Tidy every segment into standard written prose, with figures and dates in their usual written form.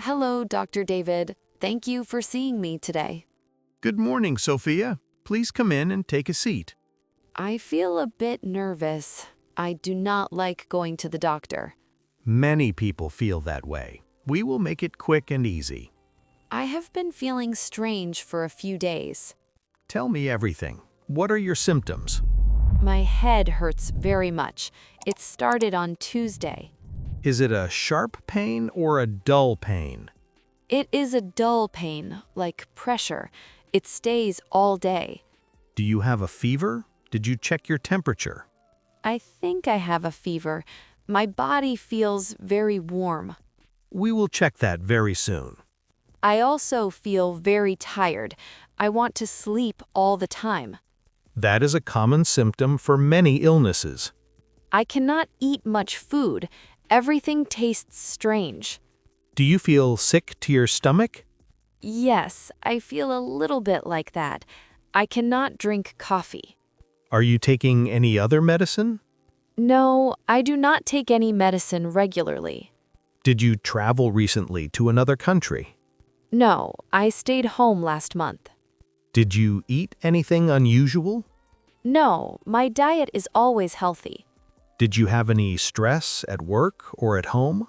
Hello, Dr. David. Thank you for seeing me today. Good morning, Sophia. Please come in and take a seat. I feel a bit nervous. I do not like going to the doctor. Many people feel that way. We will make it quick and easy. I have been feeling strange for a few days. Tell me everything. What are your symptoms? My head hurts very much. It started on Tuesday. Is it a sharp pain or a dull pain? It is a dull pain, like pressure. It stays all day. Do you have a fever? Did you check your temperature? I think I have a fever. My body feels very warm. We will check that very soon. I also feel very tired. I want to sleep all the time. That is a common symptom for many illnesses. I cannot eat much food. Everything tastes strange. Do you feel sick to your stomach? Yes, I feel a little bit like that. I cannot drink coffee. Are you taking any other medicine? No, I do not take any medicine regularly. Did you travel recently to another country? No, I stayed home last month. Did you eat anything unusual? No, my diet is always healthy. Did you have any stress at work or at home?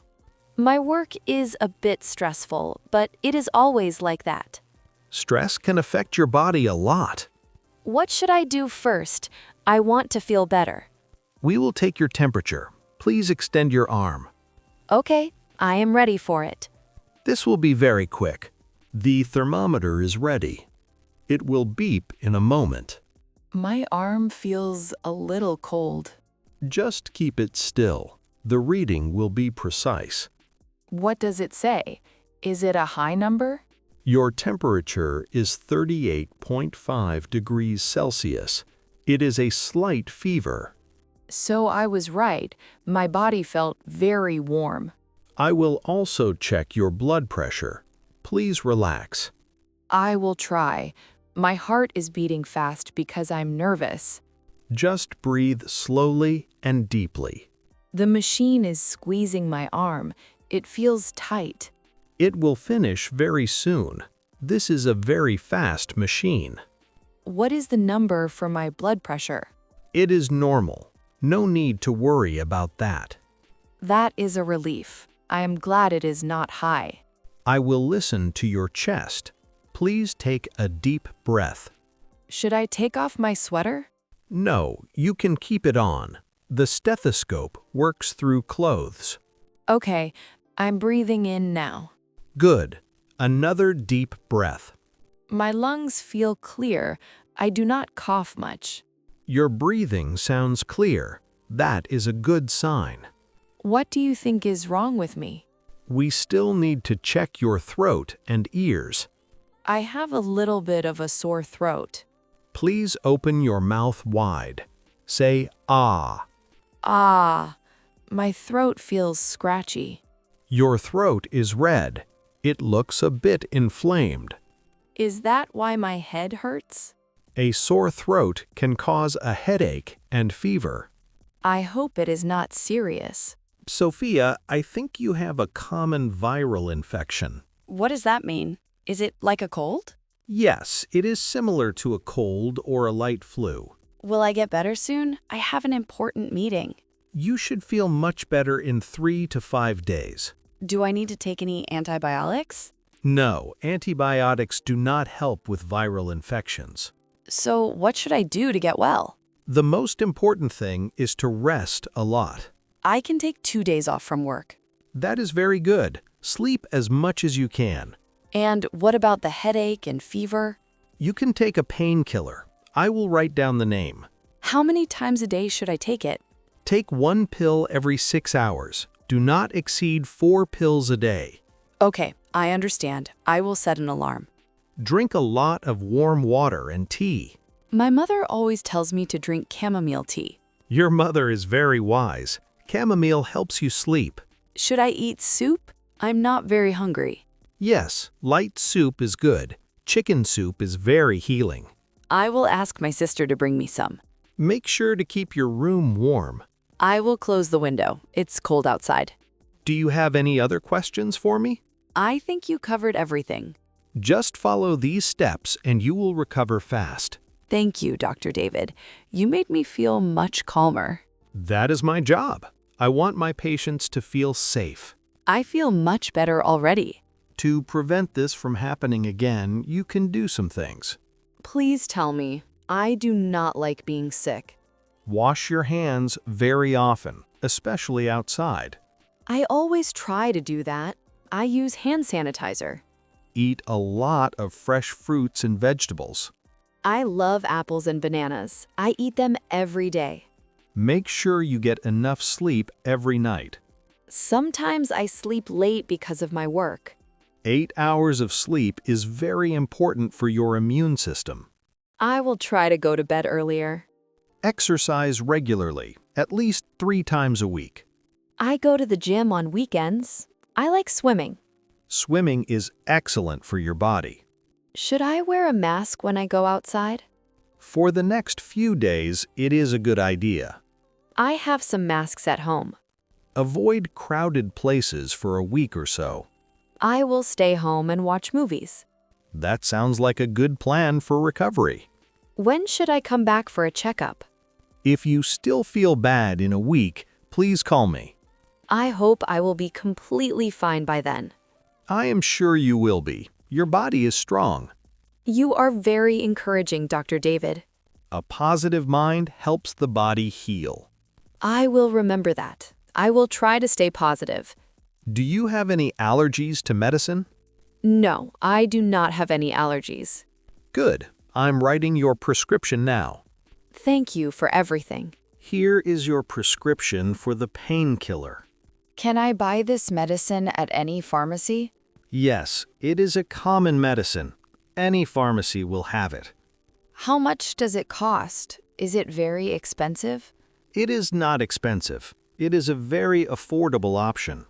My work is a bit stressful, but it is always like that. Stress can affect your body a lot. What should I do first? I want to feel better. We will take your temperature. Please extend your arm. Okay, I am ready for it. This will be very quick. The thermometer is ready. It will beep in a moment. My arm feels a little cold. Just keep it still. The reading will be precise. What does it say? Is it a high number? Your temperature is 38.5 degrees Celsius. It is a slight fever. So I was right. My body felt very warm. I will also check your blood pressure. Please relax. I will try. My heart is beating fast because I'm nervous. Just breathe slowly and deeply. The machine is squeezing my arm. It feels tight. It will finish very soon. This is a very fast machine. What is the number for my blood pressure? It is normal. No need to worry about that. That is a relief. I am glad it is not high. I will listen to your chest. Please take a deep breath. Should I take off my sweater? No, you can keep it on. The stethoscope works through clothes. Okay, I'm breathing in now. Good. Another deep breath. My lungs feel clear. I do not cough much. Your breathing sounds clear. That is a good sign. What do you think is wrong with me? We still need to check your throat and ears. I have a little bit of a sore throat. Please open your mouth wide. Say ah. Ah, my throat feels scratchy. Your throat is red. It looks a bit inflamed. Is that why my head hurts? A sore throat can cause a headache and fever. I hope it is not serious. Sophia, I think you have a common viral infection. What does that mean? Is it like a cold? Yes, it is similar to a cold or a light flu. Will I get better soon? I have an important meeting. You should feel much better in 3 to 5 days. Do I need to take any antibiotics? No, antibiotics do not help with viral infections. So what should I do to get well? The most important thing is to rest a lot. I can take 2 days off from work. That is very good. Sleep as much as you can. And what about the headache and fever? You can take a painkiller. I will write down the name. How many times a day should I take it? Take 1 pill every 6 hours. Do not exceed 4 pills a day. Okay, I understand. I will set an alarm. Drink a lot of warm water and tea. My mother always tells me to drink chamomile tea. Your mother is very wise. Chamomile helps you sleep. Should I eat soup? I'm not very hungry. Yes, light soup is good. Chicken soup is very healing. I will ask my sister to bring me some. Make sure to keep your room warm. I will close the window. It's cold outside. Do you have any other questions for me? I think you covered everything. Just follow these steps and you will recover fast. Thank you, Dr. David. You made me feel much calmer. That is my job. I want my patients to feel safe. I feel much better already. To prevent this from happening again, you can do some things. Please tell me. I do not like being sick. Wash your hands very often, especially outside. I always try to do that. I use hand sanitizer. Eat a lot of fresh fruits and vegetables. I love apples and bananas. I eat them every day. Make sure you get enough sleep every night. Sometimes I sleep late because of my work. 8 hours of sleep is very important for your immune system. I will try to go to bed earlier. Exercise regularly, at least 3 times a week. I go to the gym on weekends. I like swimming. Swimming is excellent for your body. Should I wear a mask when I go outside? For the next few days, it is a good idea. I have some masks at home. Avoid crowded places for a week or so. I will stay home and watch movies. That sounds like a good plan for recovery. When should I come back for a checkup? If you still feel bad in a week, please call me. I hope I will be completely fine by then. I am sure you will be. Your body is strong. You are very encouraging, Dr. David. A positive mind helps the body heal. I will remember that. I will try to stay positive. Do you have any allergies to medicine? No, I do not have any allergies. Good. I'm writing your prescription now. Thank you for everything. Here is your prescription for the painkiller. Can I buy this medicine at any pharmacy? Yes, it is a common medicine. Any pharmacy will have it. How much does it cost? Is it very expensive? It is not expensive. It is a very affordable option.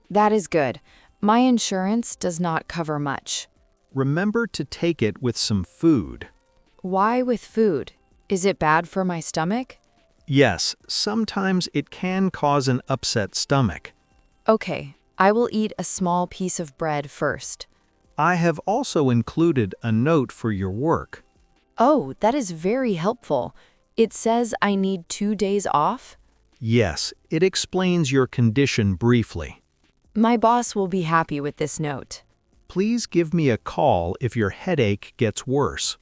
That is good. My insurance does not cover much. Remember to take it with some food. Why with food? Is it bad for my stomach? Yes, sometimes it can cause an upset stomach. Okay, I will eat a small piece of bread first. I have also included a note for your work. Oh, that is very helpful. It says I need 2 days off? Yes, it explains your condition briefly. My boss will be happy with this note. Please give me a call if your headache gets worse.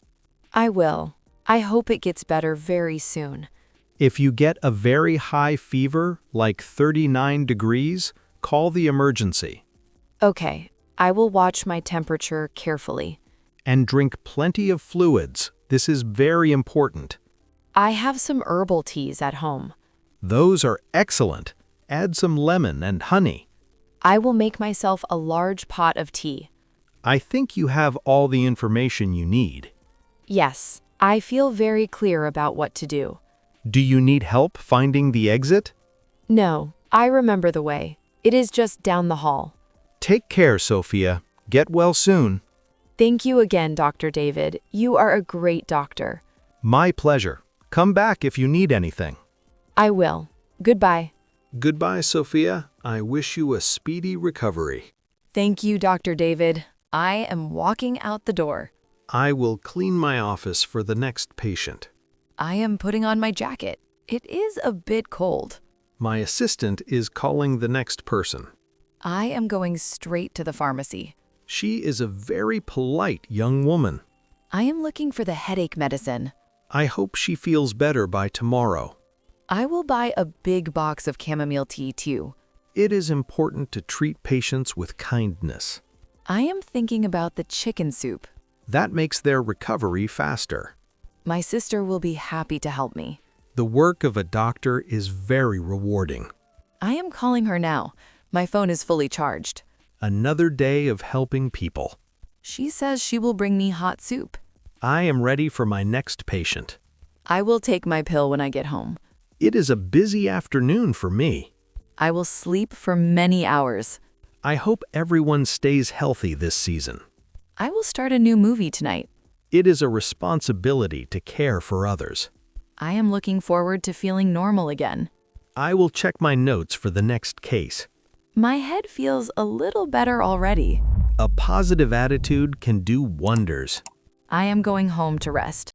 I will. I hope it gets better very soon. If you get a very high fever, like 39 degrees, call the emergency. Okay, I will watch my temperature carefully. And drink plenty of fluids. This is very important. I have some herbal teas at home. Those are excellent. Add some lemon and honey. I will make myself a large pot of tea. I think you have all the information you need. Yes, I feel very clear about what to do. Do you need help finding the exit? No, I remember the way. It is just down the hall. Take care, Sophia. Get well soon. Thank you again, Dr. David. You are a great doctor. My pleasure. Come back if you need anything. I will. Goodbye. Goodbye, Sophia. I wish you a speedy recovery. Thank you, Dr. David. I am walking out the door. I will clean my office for the next patient. I am putting on my jacket. It is a bit cold. My assistant is calling the next person. I am going straight to the pharmacy. She is a very polite young woman. I am looking for the headache medicine. I hope she feels better by tomorrow. I will buy a big box of chamomile tea too. It is important to treat patients with kindness. I am thinking about the chicken soup. That makes their recovery faster. My sister will be happy to help me. The work of a doctor is very rewarding. I am calling her now. My phone is fully charged. Another day of helping people. She says she will bring me hot soup. I am ready for my next patient. I will take my pill when I get home. It is a busy afternoon for me. I will sleep for many hours. I hope everyone stays healthy this season. I will start a new movie tonight. It is a responsibility to care for others. I am looking forward to feeling normal again. I will check my notes for the next case. My head feels a little better already. A positive attitude can do wonders. I am going home to rest.